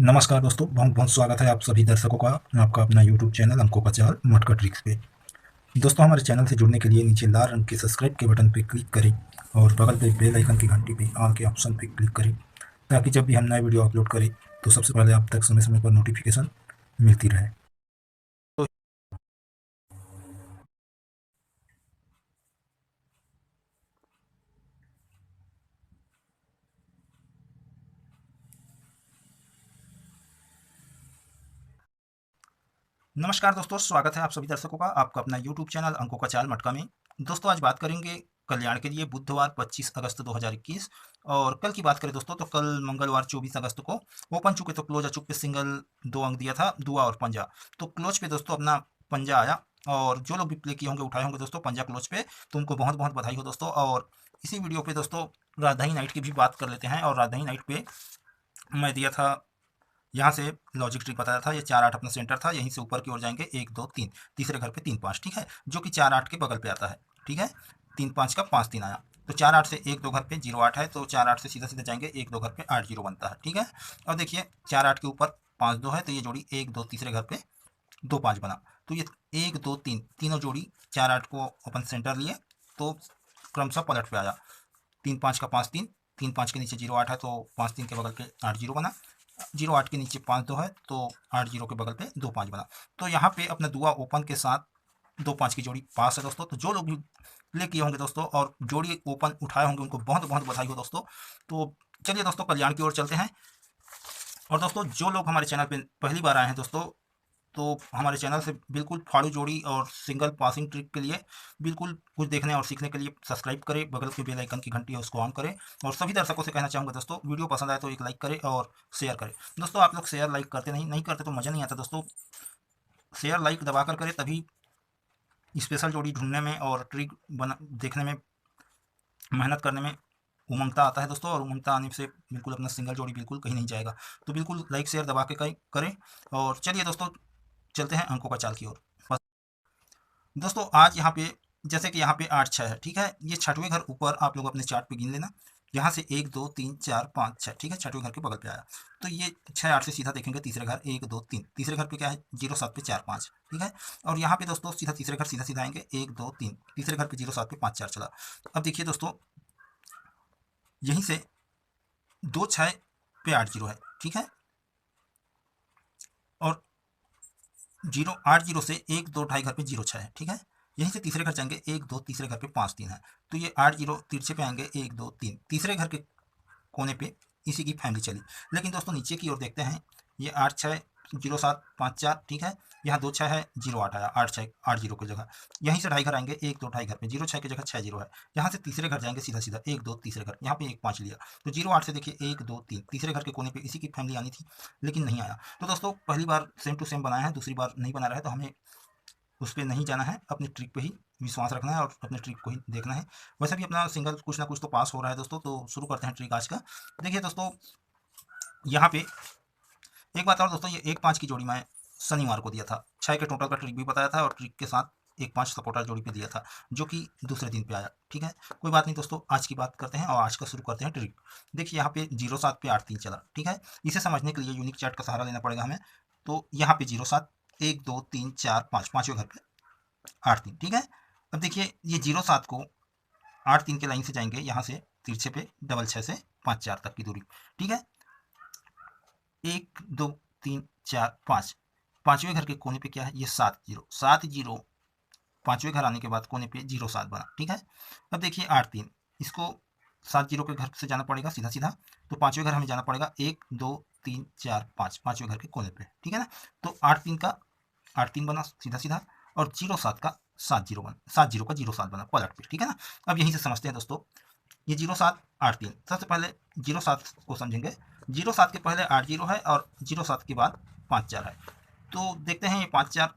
नमस्कार दोस्तों, बहुत बहुत स्वागत है आप सभी दर्शकों का आपका अपना यूट्यूब चैनल अंकों का जाल मटका ट्रिक्स पे। दोस्तों, हमारे चैनल से जुड़ने के लिए नीचे लाल रंग के सब्सक्राइब के बटन पे क्लिक करें और बगल पे बेल आइकन की घंटी पे ऑल के ऑप्शन पे क्लिक करें, ताकि जब भी हम नए वीडियो अपलोड करें तो सबसे पहले आप तक समय समय पर नोटिफिकेशन मिलती रहे। तो नमस्कार दोस्तों, स्वागत है आप सभी दर्शकों का आपका अपना यूट्यूब चैनल अंकों का चाल मटका में। दोस्तों, आज बात करेंगे कल्याण के लिए बुधवार 25 अगस्त 2021। और कल की बात करें दोस्तों, तो कल मंगलवार 24 अगस्त को ओपन चुके तो क्लोज अचूक पे सिंगल 2 अंक दिया था, दुआ और पंजा। तो क्लोज पे दोस्तों अपना पंजा आया। और जो लोग भी प्ले किए होंगे, उठाए होंगे दोस्तों पंजा क्लोज पे, तो उनको बहुत बहुत बधाई हो दोस्तों। और इसी वीडियो पे दोस्तों राजधानी नाइट की भी बात कर लेते हैं। और राजधानी नाइट पे मैं दिया था, यहाँ से लॉजिक ट्रिक बताया था, ये 4 8 अपना सेंटर था, यहीं से ऊपर की ओर जाएंगे 1 2 3, तीसरे घर पे 3 5, ठीक है, जो कि 4 8 के बगल पे आता है, ठीक है। 3 5 का 5 3 आया, तो 4 8 से 1 2 घर पे 0 8 है, तो 4 8 से सीधा सीधा जाएंगे 1 2 घर पे 8 0 बनता है, ठीक है। और देखिए 4 8 के ऊपर 5 2 है, तो ये जोड़ी 1 2 तीसरे घर पे 2 5 बना। तो ये 1 2 3 तीनों जोड़ी 4 8 को अपन सेंटर लिए, तो क्रमशः पलट पे आया। 3 5 का 5 3, 3 5 के नीचे 0 8 है, तो 5 3 के बगल पे 8 0 बना। 0 8 के नीचे 5 2 है, तो 8 0 के बगल पे 2 5 बना। तो यहाँ पे अपना दुआ ओपन के साथ 2 5 की जोड़ी पास है दोस्तों। तो जो लोग भी प्ले किए होंगे दोस्तों और जोड़ी ओपन उठाए होंगे, उनको बहुत बहुत बधाई हो दोस्तों। तो चलिए दोस्तों कल्याण की ओर चलते हैं। और दोस्तों, जो लोग हमारे चैनल पे पहली बार आए हैं दोस्तों, तो हमारे चैनल से बिल्कुल फाड़ू जोड़ी और सिंगल पासिंग ट्रिक के लिए बिल्कुल कुछ देखने और सीखने के लिए सब्सक्राइब करें, बगल के बेल आइकन की घंटी है उसको ऑन करें। और सभी दर्शकों से कहना चाहूँगा दोस्तों, वीडियो पसंद आए तो एक लाइक करें और शेयर करें। दोस्तों, आप लोग शेयर लाइक करते नहीं करते तो मज़ा नहीं आता दोस्तों। शेयर लाइक दबा कर करें, तभी स्पेशल जोड़ी ढूंढने में और ट्रिक बना देखने में, मेहनत करने में उमंगता आता है दोस्तों। और उमंगता आने से बिल्कुल अपना सिंगल जोड़ी बिल्कुल कहीं नहीं जाएगा। तो बिल्कुल लाइक शेयर दबा के करें। और चलिए दोस्तों, चलते हैं अंकों का चाल की ओर। दोस्तों, आज यहाँ पे जैसे कि यहाँ पे 8 6 है, ठीक है। ये छठवें घर ऊपर आप लोग अपने चार्ट पे गिन लेना। यहाँ से 1 2 3 4 5 6, ठीक है, छठवें घर के बगल पे आया। तो ये 6 8 से सीधा देखेंगे तीसरे घर 1 2 3, तीसरे घर पे क्या है 0 7 पे 4 5, ठीक है। और यहाँ पे दोस्तों सीधा तीसरे घर सीधा सीधा आएंगे 1 2 3, तीसरे घर पे 0 7 पे 5 4 चला। अब देखिए दोस्तों, यहीं से 2 6 पे 8 0 है, ठीक है। और 0 8 0 से 1 2 ढाई घर पे 0 6 है, ठीक है। यहीं से तीसरे घर जाएंगे 1 2, तीसरे घर पे 5 3 है। तो ये 8 0 तिरछे पे आएंगे 1 2 3, तीसरे घर के कोने पे इसी की फैमिली चली। लेकिन दोस्तों नीचे की ओर देखते हैं, ये 8 6 0 7 5 4, ठीक है। यहाँ 2 6 है, 0 8 आया, 8 6 8 0 की जगह। यहीं से ढाई घर आएंगे 1 2 ढाई घर पे 0 6 की जगह 6 0 है। यहाँ से तीसरे घर जाएंगे सीधा सीधा 1 2 तीसरे घर, यहाँ पे 1 5 लिया। तो 0 8 से देखिए 1 2 3, तीसरे घर के कोने पे इसी की फैमिली आनी थी, लेकिन नहीं आया। तो दोस्तों पहली बार सेम टू सेम बनाया है, दूसरी बार नहीं बना रहा है, तो हमें उस पर नहीं जाना है, अपनी ट्रिक पे ही विश्वास रखना है और अपने ट्रिक को ही देखना है। वैसे भी अपना सिंगल कुछ ना कुछ तो पास हो रहा है दोस्तों। तो शुरू करते हैं ट्रिक आज का। देखिए दोस्तों, यहाँ पे एक बात और दोस्तों, ये 1 5 की जोड़ी मैं शनिवार को दिया था, 6 के टोटल का ट्रिक भी बताया था और ट्रिक के साथ 1 5 सपोर्टर जोड़ी पे दिया था, जो कि दूसरे दिन पे आया, ठीक है। कोई बात नहीं दोस्तों, आज की बात करते हैं और आज का शुरू करते हैं ट्रिक। देखिए यहाँ पे 0 7 पे 8 3 चला, ठीक है। इसे समझने के लिए यूनिक चार्ट का सहारा लेना पड़ेगा हमें। तो यहाँ पे 0 7 1 2 3 4 5, पाँचवें घर पे 8 3, ठीक है। अब देखिए ये 0 7 को 8 3 के लाइन से जाएंगे, यहाँ से तिरछे पे डबल 6 से 5 4 तक की दूरी, ठीक है। 1 2 3 4 5, पांचवें घर के कोने पे क्या है, ये 7 0 7 0, पांचवें घर आने के बाद कोने पे 0 7 बना, ठीक है। अब देखिए 8 3, इसको 7 0 के घर से जाना पड़ेगा सीधा सीधा। तो पांचवें घर हमें जाना पड़ेगा 1 2 3 4 5, पांचवें घर के कोने पे, ठीक है ना। तो 8 3 का 8 3 बना सीधा सीधा, और 0 7 का 7 0 बना, 7 0 का 0 7 बना पलट पे, ठीक है ना। अब यहीं से समझते हैं दोस्तों, ये 0 7 8 3, सबसे पहले 0 7 को समझेंगे। 0 7 के पहले 8 0 है और 0 7 के बाद 5 4 है। तो देखते हैं ये 5 4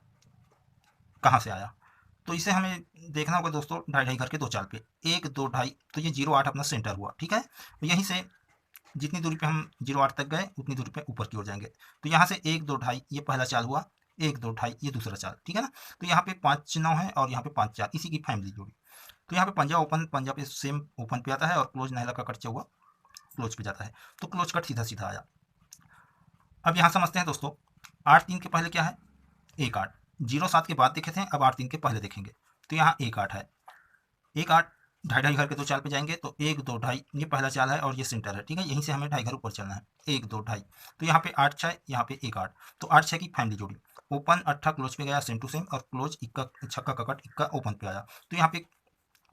कहाँ से आया। तो इसे हमें देखना होगा दोस्तों, ढाई ढाई करके दो चाल पे 1 2 ढाई, तो ये 0 8 अपना सेंटर हुआ, ठीक है। तो यहीं से जितनी दूरी पे हम 0 8 तक गए, उतनी दूरी पे ऊपर की ओर जाएंगे। तो यहाँ से 1 2 ढाई ये पहला चाल हुआ, 1 2 ढाई ये दूसरा चाल, ठीक है ना। तो यहाँ पे 5 9 है और यहाँ पे 5 4, इसी की फैमिली जोड़ी। तो यहाँ पे पंजा ओपन, पंजा पे सेम ओपन पे आता है और क्लोज नहला का कट हुआ क्लोज पे जाता है। तो क्लोज कट सीधा सीधा आया। अब यहाँ समझते हैं दोस्तों, 8 3 के पहले क्या है, 1 8। 0 7 के बाद देखे थे, अब 8 3 के पहले देखेंगे तो यहाँ 1 8 है। 1 8 ढाई ढाई घर के दो चाल पे जाएंगे तो 1 2 ढाई, ये पहला चाल है और ये सेंटर है, ठीक है। यहीं से हमें ढाई घर ऊपर चलना है, 1 2 ढाई। तो यहाँ पे 8 6, यहाँ पे 1 8, तो 8 6 की फैमिली जोड़ी। ओपन अट्ठा क्लोज पे गया सेम टू सेम, और क्लोज इक्का छक्का का कट इक्का ओपन पे आया, तो यहाँ पे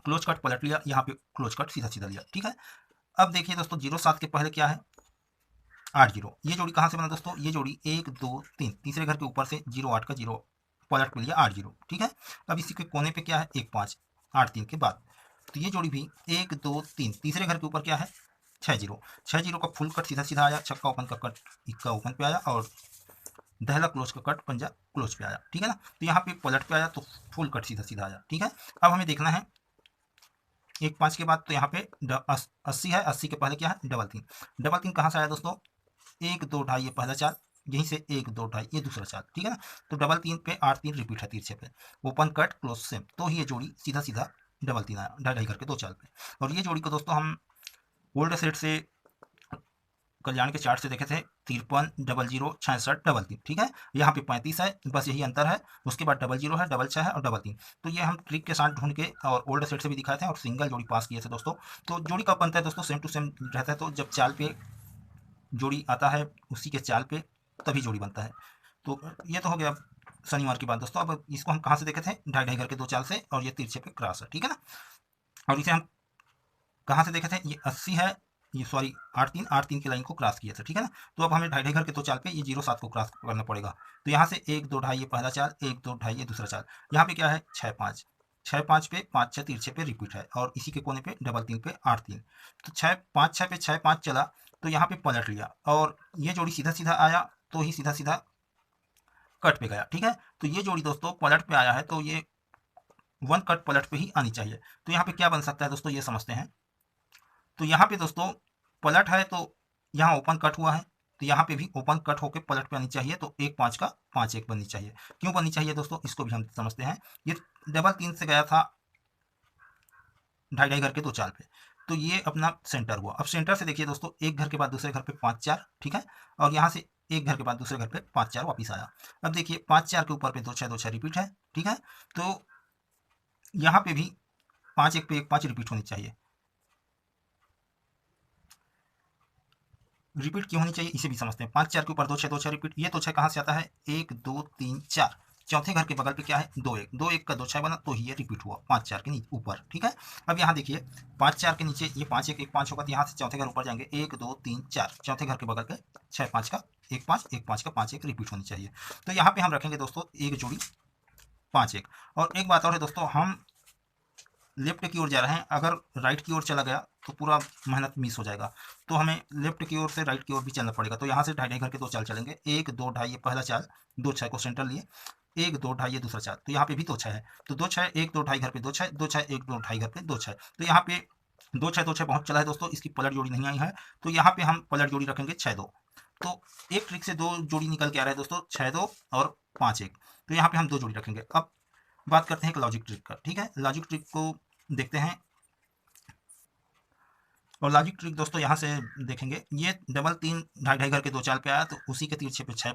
क्लोज कट पलट लिया, यहाँ पे क्लोज कट सीधा सीधा लिया, ठीक है। अब देखिए दोस्तों, 0 7 के पहले क्या है, 8 0। ये जोड़ी कहाँ से बना दोस्तों, ये जोड़ी 1 2 3 तीसरे घर के ऊपर से 0 8 का 0 पलट पे लिया, 8 0, ठीक है। अब इसी के कोने पे क्या है, 1 5, 8 3 के बाद। तो ये जोड़ी भी 1 2 3 तीसरे घर के ऊपर क्या है, 6 0। 6 0 का फुल कट सीधा सीधा आया, छक्का ओपन का कट इक्का ओपन पे आया, और दहला क्लोज का कट पंजा क्लोज पे आया, ठीक है ना। तो यहाँ पे पलट पे आया तो फुल कट सीधा सीधा आया, ठीक है। अब हमें देखना है 1 5 के बाद, तो यहाँ पे 80 है, 80 के पहले क्या है, डबल 3। डबल 3 कहाँ से आया दोस्तों, 1 2 ढाई ये पहला चाल, यहीं से 1 2 ढाई ये दूसरा चाल, ठीक है ना। तो डबल 3 पे 8 3 रिपीट है तिरछे पे, ओपन कट क्लोज सेम, तो ये जोड़ी सीधा सीधा डबल 3 आया, ढाई ढाई करके दो चाल पे। और ये जोड़ी को दोस्तों हम ओल्ड सेट से, कल्याण के चार्ट से देखे थे, 53 00 66 डबल 3, ठीक है। यहाँ पे 35 है, बस यही अंतर है। उसके बाद डबल 0 है, डबल 6 है और डबल 3। तो ये हम ट्रिक के साथ ढूंढ के और ओल्ड सेट से भी दिखाए थे और सिंगल जोड़ी पास किए थे दोस्तों। तो जोड़ी कब बनता है दोस्तों, सेम टू सेम रहता है, तो जब चाल पे जोड़ी आता है उसी के चाल पे तभी जोड़ी बनता है। तो ये तो हो गया शनिवार की बात दोस्तों। अब इसको हम कहाँ से देखे थे, ढाई ढाई करके दो चाल से, और ये तिरछे पे क्रॉस है, ठीक है ना। और इसे हम कहाँ से देखे थे, ये 80 है, ये सॉरी 8 3 की लाइन को क्रॉस किया था, ठीक है ना। तो अब हमें ढाई ढाई घर के दो चाल पे ये 0 7 को क्रॉस करना पड़ेगा। तो यहाँ से 1 2 ढाई ये पहला चाल, 1 2 ढाई ये दूसरा चाल। यहाँ पे क्या है, 6 5, 6 5 पे 5 6 तिरछे पे रिपीट है, और इसी के कोने पे डबल 3 पे 8 3। तो 6 5 6 पे 6 5 चला, तो यहाँ पे पलट लिया, और ये जोड़ी सीधा सीधा आया, तो ही सीधा सीधा कट पे गया, ठीक है। तो ये जोड़ी दोस्तों पलट पे आया है, तो ये वन कट पलट पे ही आनी चाहिए। तो यहाँ पे क्या बन सकता है दोस्तों, ये समझते हैं। तो यहाँ पे दोस्तों पलट है, तो यहाँ ओपन कट हुआ है, तो यहाँ पे भी ओपन कट होकर पलट पे आनी चाहिए, तो 1 5 का 5 1 बननी चाहिए। क्यों बननी चाहिए दोस्तों, इसको भी हम समझते हैं। ये डबल 3 से गया था ढाई ढाई घर के दो चाल पे, तो ये अपना सेंटर हुआ। अब सेंटर से देखिए दोस्तों, एक घर के बाद दूसरे घर पे 5 4, ठीक है। और यहाँ से एक घर के बाद दूसरे घर पे 5 4 वापिस आया। अब देखिए 5 4 के ऊपर पे 2 6 रिपीट है, ठीक है। तो यहाँ पे भी 5 1 पे 1 5 रिपीट होनी चाहिए। रिपीट क्यों होनी चाहिए, इसे भी समझते हैं। 5 4 के ऊपर 2 6 रिपीट, ये 2 6 कहाँ से आता है, 1 2 3 4। चौथे घर के बगल पे क्या है, 2 1, 2 1 का 2 6 बना, तो ही ये रिपीट हुआ 5 4 के नीचे ऊपर, ठीक है। अब यहाँ देखिए 5 4 के नीचे ये 5 1 1 5 होगा, तो यहाँ से चौथे घर ऊपर जाएंगे, 1 2 3 4, चौथे घर के बगल पे 6 5 का 1 5 1 5 का 5 1 रिपीट होनी चाहिए। तो यहाँ पे हम रखेंगे दोस्तों एक जोड़ी 5 1। और एक बात और है दोस्तों, हम लेफ्ट की ओर जा रहे हैं, अगर राइट की ओर चला गया तो पूरा मेहनत मिस हो जाएगा। तो हमें लेफ्ट की ओर से राइट की ओर भी चलना पड़ेगा। तो यहाँ से ढाई ढाई घर के दो चाल चलेंगे, 1 2 ढाई ये पहला चाल, 2 6 को सेंटर लिए, 1 2 ढाई ये दूसरा चाल। तो यहाँ पे भी 2 6 है, तो 2 6 1 2 ढाई घर पे 2 6 2 6 1 2 ढाई घर पे 2 6। तो यहाँ पे 2 6 बहुत चला है दोस्तों, इसकी पलट जोड़ी नहीं आई है, तो यहाँ पे हम पलट जोड़ी रखेंगे 6 2। तो एक ट्रिक से दो जोड़ी निकल के आ रहा है दोस्तों, 6 2 और 5 1। तो यहाँ पे हम दो जोड़ी रखेंगे। अब बात करते हैं एक लॉजिक ट्रिक का, ठीक है। लॉजिक ट्रिक को देखते हैं, और लॉजिक ट्रिक दोस्तों यहाँ से देखेंगे, ये डबल 3 ढाई ढाई घर के दो चाल पे आया, तो उसी के तिरछे पे 6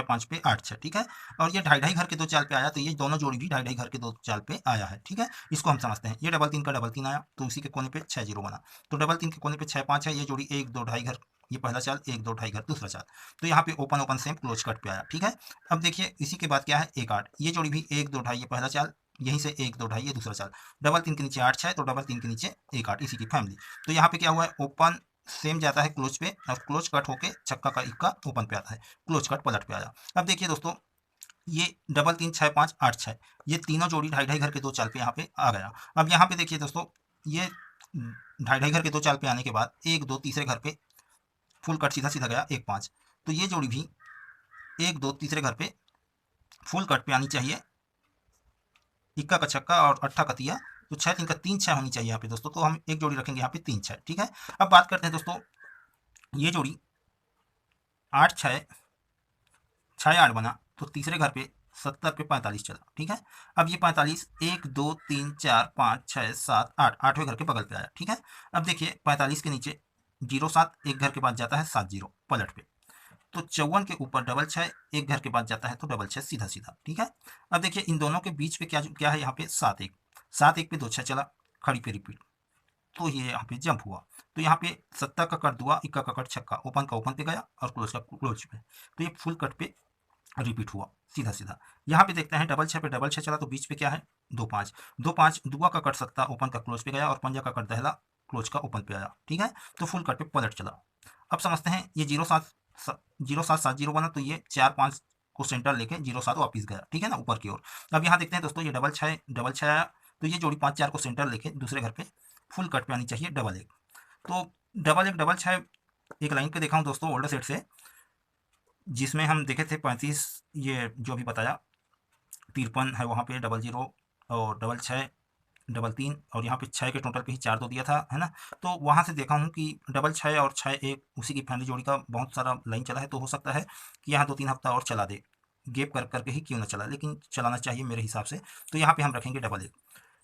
5 पे 8 6, ठीक है। और ये ढाई ढाई घर के दो चाल पे आया, तो ये दोनों जोड़ी भी ढाई ढाई घर के दो चाल पे आया है, ठीक है। इसको हम समझते हैं। ये डबल 3 का डबल 3 आया, तो उसी के कोने पे 6 0 बना। तो डबल 3 के कोने पे 6 5 है, ये जोड़ी 1 2 ढाई घर, ये पहला चाल, 1 2 ढाई घर दूसरा चाल। तो यहाँ पे open open same close cut पे आया, ठीक है। अब देखिए इसी के बाद क्या है, 1 8, ये जोड़ी भी 1 2 ढाई ये पहला चाल, यहीं से 1 2 ढाई ये दूसरा चाल। डबल 3 के नीचे 8 6, तो डबल 3 के नीचे 1 8, इसी की फैमिली। तो यहाँ पे क्या हुआ है, ओपन सेम जाता है क्लोज पे, और क्लोज कट होके छक्का का इक्का ओपन पे आता है, क्लोज कट पलट पे आया। अब देखिए दोस्तों, ये डबल 3 6 5 8 6, ये तीनों जोड़ी ढाई ढाई घर के दो चाल पे यहाँ पे आ गया। अब यहाँ पे देखिए दोस्तों, ये ढाई ढाई घर के दो चाल पे आने के बाद 1 2 तीसरे घर पे फुल कट सीधा सीधा गया 1 5। तो ये जोड़ी भी 1 2 तीसरे घर पे फुल कट पे आनी चाहिए, इक्का का छक्का और अट्ठा का तिया। तो 6 3 का 3 6 होनी चाहिए यहाँ पे दोस्तों, तो हम एक जोड़ी रखेंगे यहाँ पे 3 6, ठीक है। अब बात करते हैं दोस्तों, ये जोड़ी 8 6 6 8 बना, तो तीसरे घर पे 70 पे 45 चला, ठीक है। अब ये 45 1 2 3 4 5 6 7 8, आठवें घर के बगल पे आया, ठीक है। अब देखिए 45 के नीचे 0 7, एक घर के बाद जाता है 7 0 पलट पे, तो 54 के ऊपर डबल 6 एक घर के बाद जाता है तो डबल 6 सीधा सीधा। ठीक है, अब देखिए इन दोनों के बीच पे क्या क्या है, यहाँ पे 7 1, 7 1 पे 2 6 चला, खड़ी पे रिपीट, तो ये यहाँ पे जंप हुआ। तो यहाँ पे 70 का कट दुआ, इक्का का कट छक्का, ओपन का ओपन पे गया और क्लोज का क्लोज पे, तो ये फुल कट पे रिपीट हुआ सीधा सीधा। यहाँ पे देखते हैं डबल 6 पे डबल 6 चला, तो बीच पे क्या है 2 5, 2 5 दुआ का कट सकता ओपन का क्लोज पे गया और पंजा का कट दहला क्लोज का ओपन पे आया। ठीक है, तो फुल कट पे पलट चला। अब समझते हैं ये 07 बना, तो ये 4 5 को सेंटर लेके 07 वापिस गया। ठीक है ना, ऊपर की ओर। अब यहाँ देखते हैं दोस्तों, ये डबल 6 आया, तो ये जोड़ी 5 4 को सेंटर लेके दूसरे घर पे फुल कट पे आनी चाहिए डबल 1। तो डबल 1 डबल 6 एक लाइन पे देखा हूँ दोस्तों ओल्डर सेट से, जिसमें हम देखे थे 35, ये जो भी बताया 53 है वहाँ पे डबल 0 और डबल 6 डबल 3, और यहाँ पे 6 के टोटल पे ही 4 2 दिया था, है ना। तो वहाँ से देखा हूँ कि डबल 6 और 6 1 उसी की फैमिली जोड़ी का बहुत सारा लाइन चला है, तो हो सकता है कि यहाँ 2 3 हफ्ता और चला दे, गैप कर करके ही क्यों ना चला, लेकिन चलाना चाहिए मेरे हिसाब से। तो यहाँ पे हम रखेंगे डबल 1।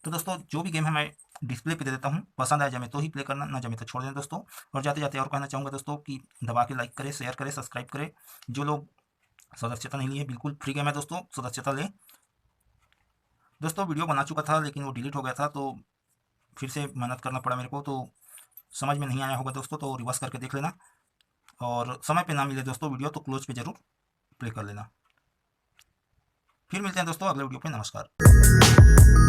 तो दोस्तों जो भी गेम है मैं डिस्प्ले पे दे देता हूँ, पसंद आए जमे तो ही प्ले करना, ना जमे तो छोड़ दें दोस्तों। और जाते जाते और कहना चाहूँगा दोस्तों कि दबा के लाइक करें, शेयर करें, सब्सक्राइब करें। जो लोग सदस्यता नहीं लिए, बिल्कुल फ्री गेम है दोस्तों, सदस्यता लें। दोस्तों वीडियो बना चुका था लेकिन वो डिलीट हो गया था, तो फिर से मेहनत करना पड़ा मेरे को, तो समझ में नहीं आया होगा दोस्तों, तो रिवर्स करके देख लेना। और समय पे ना मिले दोस्तों वीडियो तो क्लोज पे ज़रूर प्ले कर लेना। फिर मिलते हैं दोस्तों अगले वीडियो पे। नमस्कार।